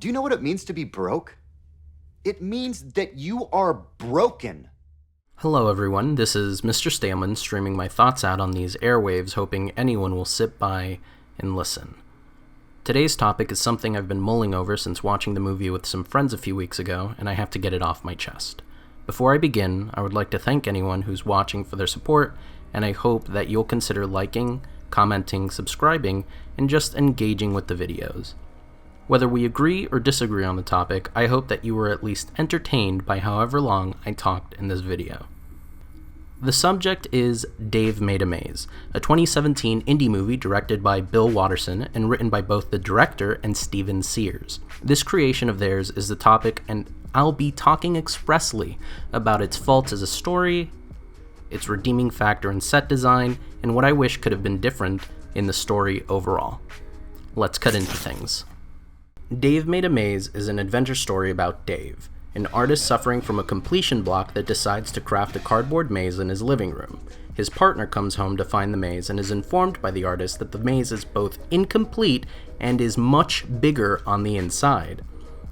Do you know what it means to be broke? It means that you are broken. Hello everyone, this is Mr. Staleman streaming my thoughts out on these airwaves, hoping anyone will sit by and listen. Today's topic is something I've been mulling over since watching the movie with some friends a few weeks ago, and I have to get it off my chest. Before I begin, I would like to thank anyone who's watching for their support, and I hope that you'll consider liking, commenting, subscribing, and just engaging with the videos. Whether we agree or disagree on the topic, I hope that you were at least entertained by however long I talked in this video. The subject is Dave Made a Maze, a 2017 indie movie directed by Bill Watterson and written by both the director and Steven Sears. This creation of theirs is the topic, and I'll be talking expressly about its faults as a story, its redeeming factor in set design, and what I wish could have been different in the story overall. Let's cut into things. Dave Made a Maze is an adventure story about Dave, an artist suffering from a completion block that decides to craft a cardboard maze in his living room. His partner comes home to find the maze and is informed by the artist that the maze is both incomplete and is much bigger on the inside.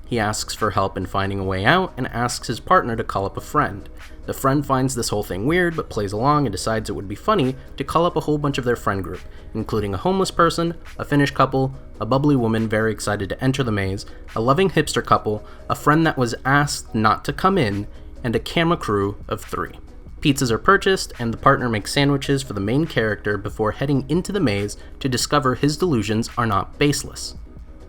He asks for help in finding a way out and asks his partner to call up a friend. The friend finds this whole thing weird but plays along and decides it would be funny to call up a whole bunch of their friend group, including a homeless person, a Finnish couple, a bubbly woman very excited to enter the maze, a loving hipster couple, a friend that was asked not to come in, and a camera crew of 3. Pizzas are purchased, and the partner makes sandwiches for the main character before heading into the maze to discover his delusions are not baseless.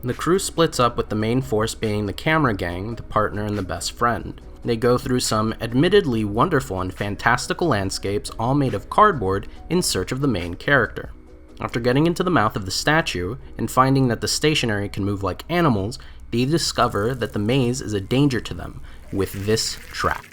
The crew splits up with the main force being the camera gang, the partner, and the best friend. They go through some admittedly wonderful and fantastical landscapes all made of cardboard in search of the main character. After getting into the mouth of the statue and finding that the stationery can move like animals, they discover that the maze is a danger to them with this trap.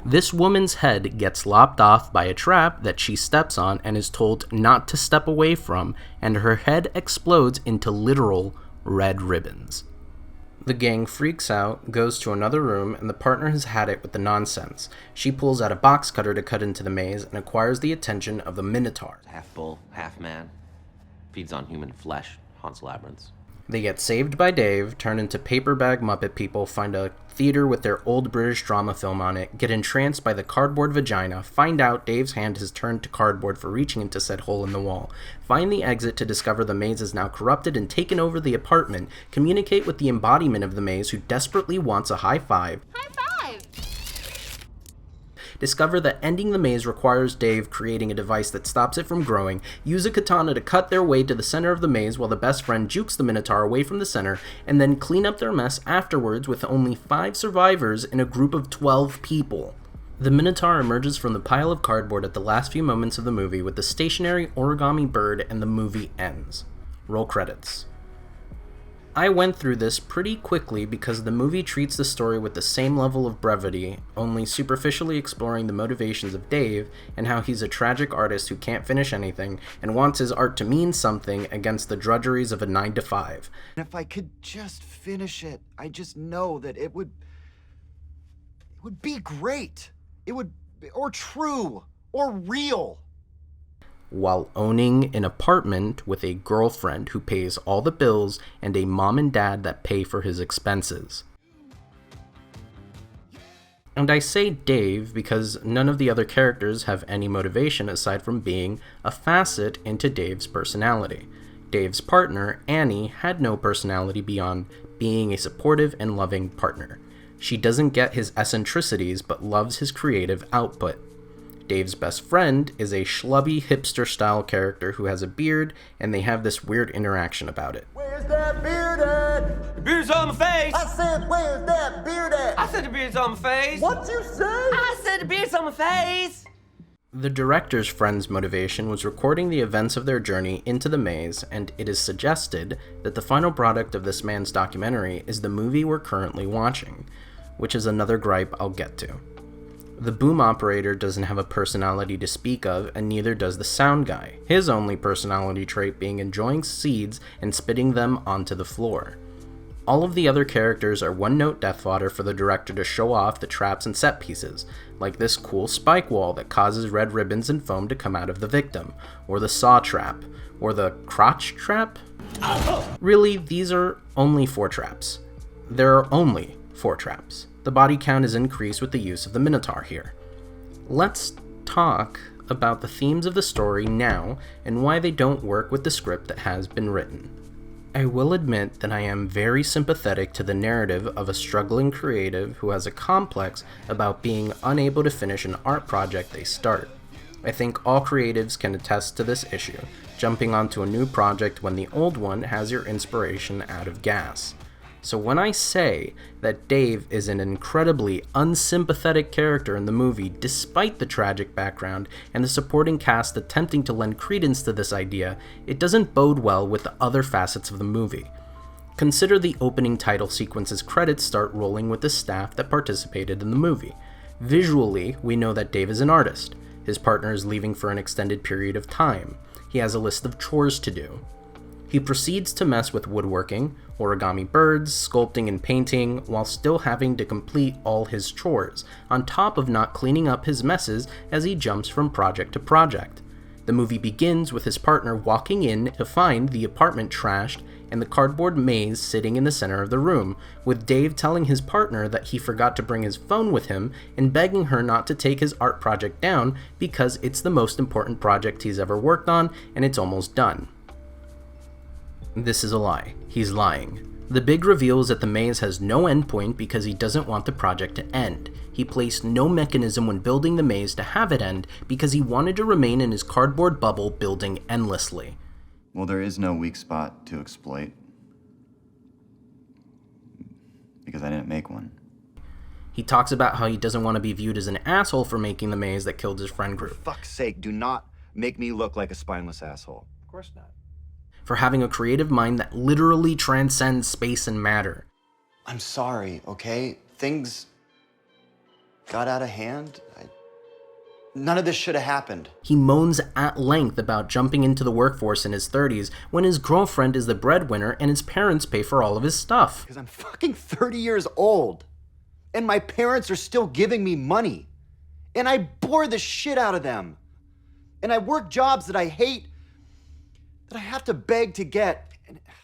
This woman's head gets lopped off by a trap that she steps on and is told not to step away from, and her head explodes into literal red ribbons. The gang freaks out, goes to another room, and the partner has had it with the nonsense. She pulls out a box cutter to cut into the maze and acquires the attention of the Minotaur. Half bull, half man. Feeds on human flesh, haunts labyrinths. They get saved by Dave, turn into paper bag Muppet people, find a theater with their old British drama film on it, get entranced by the cardboard vagina, find out Dave's hand has turned to cardboard for reaching into said hole in the wall, find the exit to discover the maze is now corrupted and taken over the apartment, communicate with the embodiment of the maze who desperately wants a high five. High five! Discover that ending the maze requires Dave creating a device that stops it from growing, use a katana to cut their way to the center of the maze while the best friend jukes the Minotaur away from the center, and then clean up their mess afterwards with only 5 survivors in a group of 12 people. The Minotaur emerges from the pile of cardboard at the last few moments of the movie with the stationary origami bird, and the movie ends. Roll credits. I went through this pretty quickly because the movie treats the story with the same level of brevity, only superficially exploring the motivations of Dave and how he's a tragic artist who can't finish anything and wants his art to mean something against the drudgeries of a 9-to-5. And if I could just finish it, I just know that it would be great. Or true, or real. While owning an apartment with a girlfriend who pays all the bills and a mom and dad that pay for his expenses. And I say Dave because none of the other characters have any motivation aside from being a facet into Dave's personality. Dave's partner, Annie, had no personality beyond being a supportive and loving partner. She doesn't get his eccentricities but loves his creative output. Dave's best friend is a schlubby hipster-style character who has a beard, and they have this weird interaction about it. Where's that beard at? The beard's on my face! I said, where's that beard at? I said the beard's on my face! What you say? I said the beard's on my face! The director's friend's motivation was recording the events of their journey into the maze, and it is suggested that the final product of this man's documentary is the movie we're currently watching, which is another gripe I'll get to. The boom operator doesn't have a personality to speak of, and neither does the sound guy, his only personality trait being enjoying seeds and spitting them onto the floor. All of the other characters are one-note death fodder for the director to show off the traps and set pieces, like this cool spike wall that causes red ribbons and foam to come out of the victim, or the saw trap, or the crotch trap? Really, these are only 4 traps. There are only 4 traps. The body count is increased with the use of the Minotaur here. Let's talk about the themes of the story now and why they don't work with the script that has been written. I will admit that I am very sympathetic to the narrative of a struggling creative who has a complex about being unable to finish an art project they start. I think all creatives can attest to this issue, jumping onto a new project when the old one has your inspiration out of gas. So when I say that Dave is an incredibly unsympathetic character in the movie despite the tragic background and the supporting cast attempting to lend credence to this idea, it doesn't bode well with the other facets of the movie. Consider the opening title sequence's credits start rolling with the staff that participated in the movie. Visually, we know that Dave is an artist. His partner is leaving for an extended period of time. He has a list of chores to do. He proceeds to mess with woodworking, origami birds, sculpting and painting, while still having to complete all his chores, on top of not cleaning up his messes as he jumps from project to project. The movie begins with his partner walking in to find the apartment trashed and the cardboard maze sitting in the center of the room, with Dave telling his partner that he forgot to bring his phone with him and begging her not to take his art project down because it's the most important project he's ever worked on and it's almost done. This is a lie. He's lying. The big reveal is that the maze has no endpoint because he doesn't want the project to end. He placed no mechanism when building the maze to have it end because he wanted to remain in his cardboard bubble building endlessly. Well, there is no weak spot to exploit. Because I didn't make one. He talks about how he doesn't want to be viewed as an asshole for making the maze that killed his friend group. For fuck's sake, do not make me look like a spineless asshole. Of course not. For having a creative mind that literally transcends space and matter. I'm sorry, okay? Things got out of hand. None of this should have happened. He moans at length about jumping into the workforce in his 30s when his girlfriend is the breadwinner and his parents pay for all of his stuff. Because I'm fucking 30 years old. And my parents are still giving me money. And I bore the shit out of them. And I work jobs that I hate, that I have to beg to get.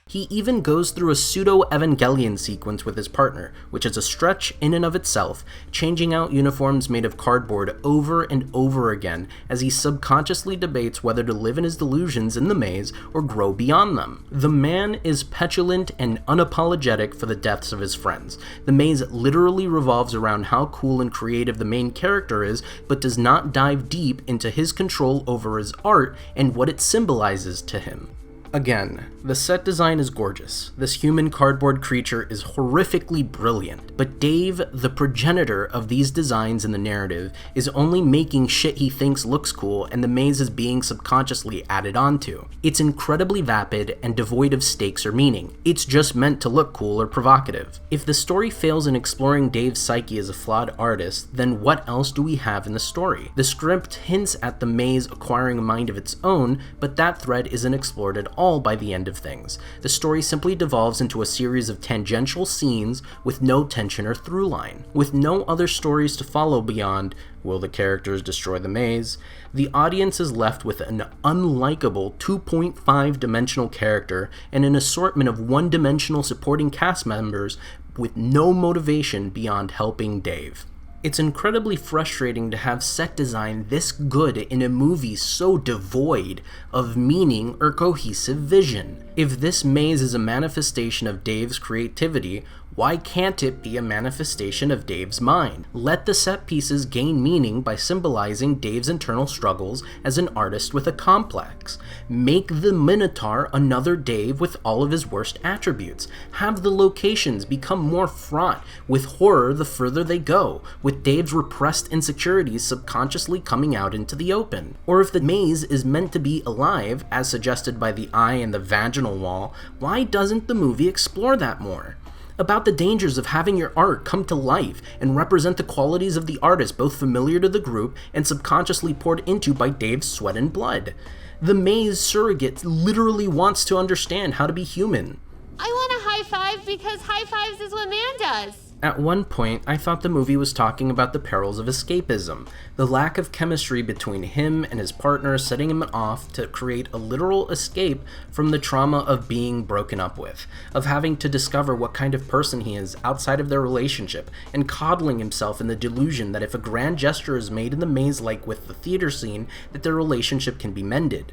He even goes through a pseudo-Evangelion sequence with his partner, which is a stretch in and of itself, changing out uniforms made of cardboard over and over again as he subconsciously debates whether to live in his delusions in the maze or grow beyond them. The man is petulant and unapologetic for the deaths of his friends. The maze literally revolves around how cool and creative the main character is, but does not dive deep into his control over his art and what it symbolizes to him. Again, the set design is gorgeous. This human cardboard creature is horrifically brilliant, but Dave, the progenitor of these designs in the narrative, is only making shit he thinks looks cool and the maze is being subconsciously added onto. It's incredibly vapid and devoid of stakes or meaning. It's just meant to look cool or provocative. If the story fails in exploring Dave's psyche as a flawed artist, then what else do we have in the story? The script hints at the maze acquiring a mind of its own, but that thread isn't explored at all by the end of things. The story simply devolves into a series of tangential scenes with no tension or through line. With no other stories to follow beyond, will the characters destroy the maze? The audience is left with an unlikable 2.5-dimensional character and an assortment of one-dimensional supporting cast members with no motivation beyond helping Dave. It's incredibly frustrating to have set design this good in a movie so devoid of meaning or cohesive vision. If this maze is a manifestation of Dave's creativity, why can't it be a manifestation of Dave's mind? Let the set pieces gain meaning by symbolizing Dave's internal struggles as an artist with a complex. Make the Minotaur another Dave with all of his worst attributes. Have the locations become more fraught with horror the further they go, with Dave's repressed insecurities subconsciously coming out into the open. Or if the maze is meant to be alive, as suggested by the eye and the vaginal wall, why doesn't the movie explore that more? About the dangers of having your art come to life and represent the qualities of the artist both familiar to the group and subconsciously poured into by Dave's sweat and blood. The maze surrogate literally wants to understand how to be human. I want to high five because high fives is what man does. At one point, I thought the movie was talking about the perils of escapism, the lack of chemistry between him and his partner setting him off to create a literal escape from the trauma of being broken up with, of having to discover what kind of person he is outside of their relationship, and coddling himself in the delusion that if a grand gesture is made in the maze like with the theater scene, that their relationship can be mended.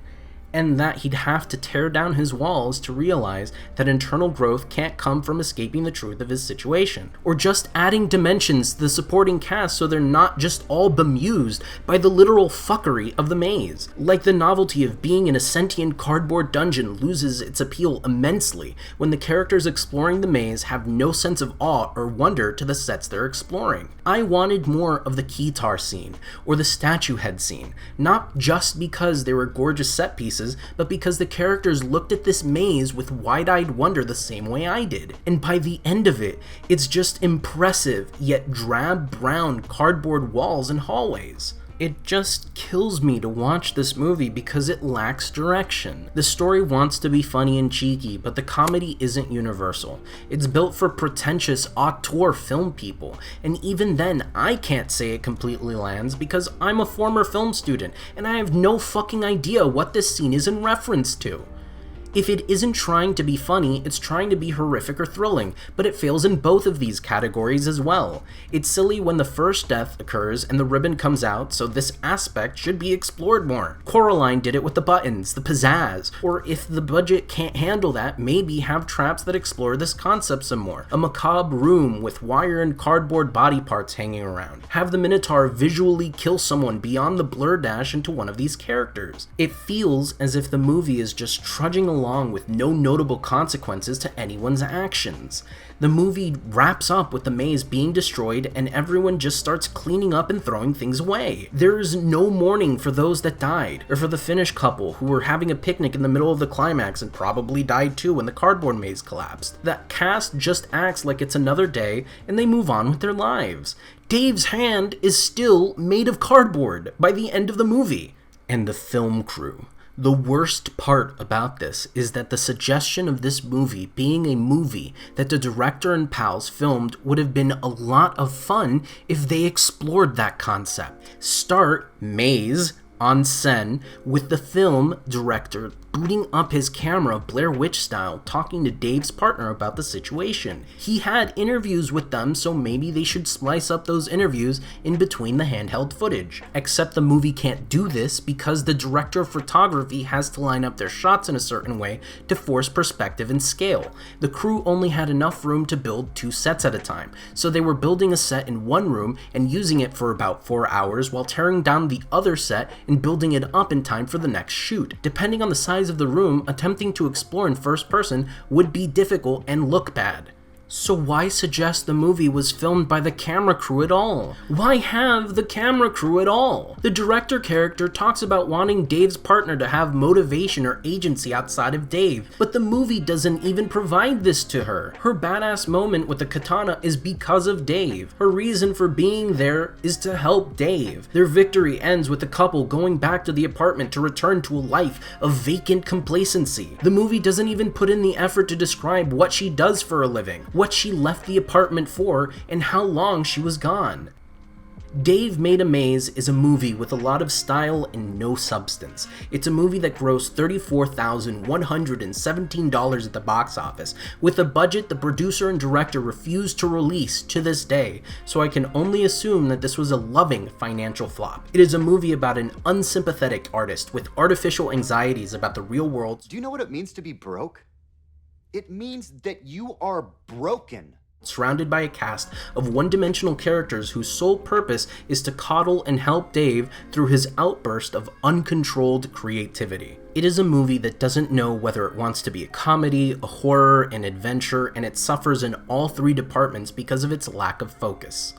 And that he'd have to tear down his walls to realize that internal growth can't come from escaping the truth of his situation, or just adding dimensions to the supporting cast so they're not just all bemused by the literal fuckery of the maze. Like the novelty of being in a sentient cardboard dungeon loses its appeal immensely when the characters exploring the maze have no sense of awe or wonder to the sets they're exploring. I wanted more of the keytar scene, or the statue head scene, not just because they were gorgeous set pieces, but because the characters looked at this maze with wide-eyed wonder the same way I did. And by the end of it, it's just impressive, yet drab brown cardboard walls and hallways. It just kills me to watch this movie because it lacks direction. The story wants to be funny and cheeky, but the comedy isn't universal. It's built for pretentious auteur film people, and even then, I can't say it completely lands because I'm a former film student, and I have no fucking idea what this scene is in reference to. If it isn't trying to be funny, it's trying to be horrific or thrilling, but it fails in both of these categories as well. It's silly when the first death occurs and the ribbon comes out, so this aspect should be explored more. Coraline did it with the buttons, the pizzazz, or if the budget can't handle that, maybe have traps that explore this concept some more. A macabre room with wire and cardboard body parts hanging around. Have the Minotaur visually kill someone beyond the blur dash into one of these characters. It feels as if the movie is just trudging along with no notable consequences to anyone's actions. The movie wraps up with the maze being destroyed and everyone just starts cleaning up and throwing things away. There's no mourning for those that died, or for the Finnish couple who were having a picnic in the middle of the climax and probably died too when the cardboard maze collapsed. That cast just acts like it's another day and they move on with their lives. Dave's hand is still made of cardboard by the end of the movie. And the film crew. The worst part about this is that the suggestion of this movie being a movie that the director and pals filmed would have been a lot of fun if they explored that concept. Start Maze on Sen with the film director booting up his camera Blair Witch style, talking to Dave's partner about the situation. He had interviews with them, so maybe they should splice up those interviews in between the handheld footage. Except the movie can't do this because the director of photography has to line up their shots in a certain way to force perspective and scale. The crew only had enough room to build 2 sets at a time, so they were building a set in one room and using it for about 4 hours while tearing down the other set and building it up in time for the next shoot. Depending on the size of the room, attempting to explore in first person would be difficult and look bad. So why suggest the movie was filmed by the camera crew at all? Why have the camera crew at all? The director character talks about wanting Dave's partner to have motivation or agency outside of Dave, but the movie doesn't even provide this to her. Her badass moment with the katana is because of Dave. Her reason for being there is to help Dave. Their victory ends with the couple going back to the apartment to return to a life of vacant complacency. The movie doesn't even put in the effort to describe what she does for a living, what she left the apartment for, and how long she was gone. Dave Made a Maze is a movie with a lot of style and no substance. It's a movie that grossed $34,117 at the box office, with a budget the producer and director refused to release to this day, so I can only assume that this was a loving financial flop. It is a movie about an unsympathetic artist with artificial anxieties about the real world. Do you know what it means to be broke? It means that you are broken. Surrounded by a cast of one-dimensional characters whose sole purpose is to coddle and help Dave through his outburst of uncontrolled creativity. It is a movie that doesn't know whether it wants to be a comedy, a horror, an adventure, and it suffers in all 3 departments because of its lack of focus.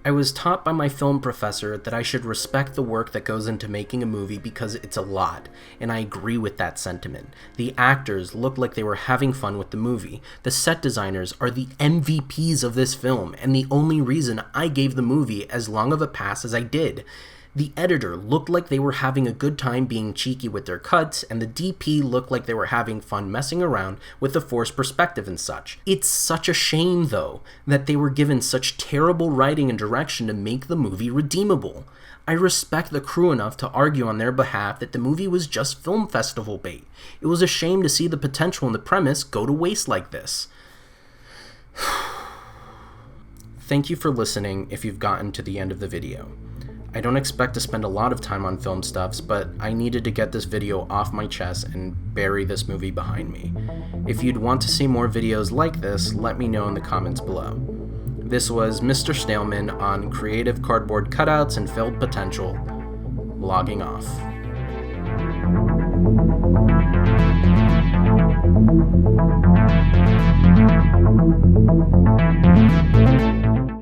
I was taught by my film professor that I should respect the work that goes into making a movie because it's a lot, and I agree with that sentiment. The actors look like they were having fun with the movie. The set designers are the MVPs of this film, and the only reason I gave the movie as long of a pass as I did. The editor looked like they were having a good time being cheeky with their cuts, and the DP looked like they were having fun messing around with the forced perspective and such. It's such a shame, though, that they were given such terrible writing and direction to make the movie redeemable. I respect the crew enough to argue on their behalf that the movie was just film festival bait. It was a shame to see the potential in the premise go to waste like this. Thank you for listening if you've gotten to the end of the video. I don't expect to spend a lot of time on film stuffs, but I needed to get this video off my chest and bury this movie behind me. If you'd want to see more videos like this, let me know in the comments below. This was Mr. Staleman on creative cardboard cutouts and failed potential, logging off.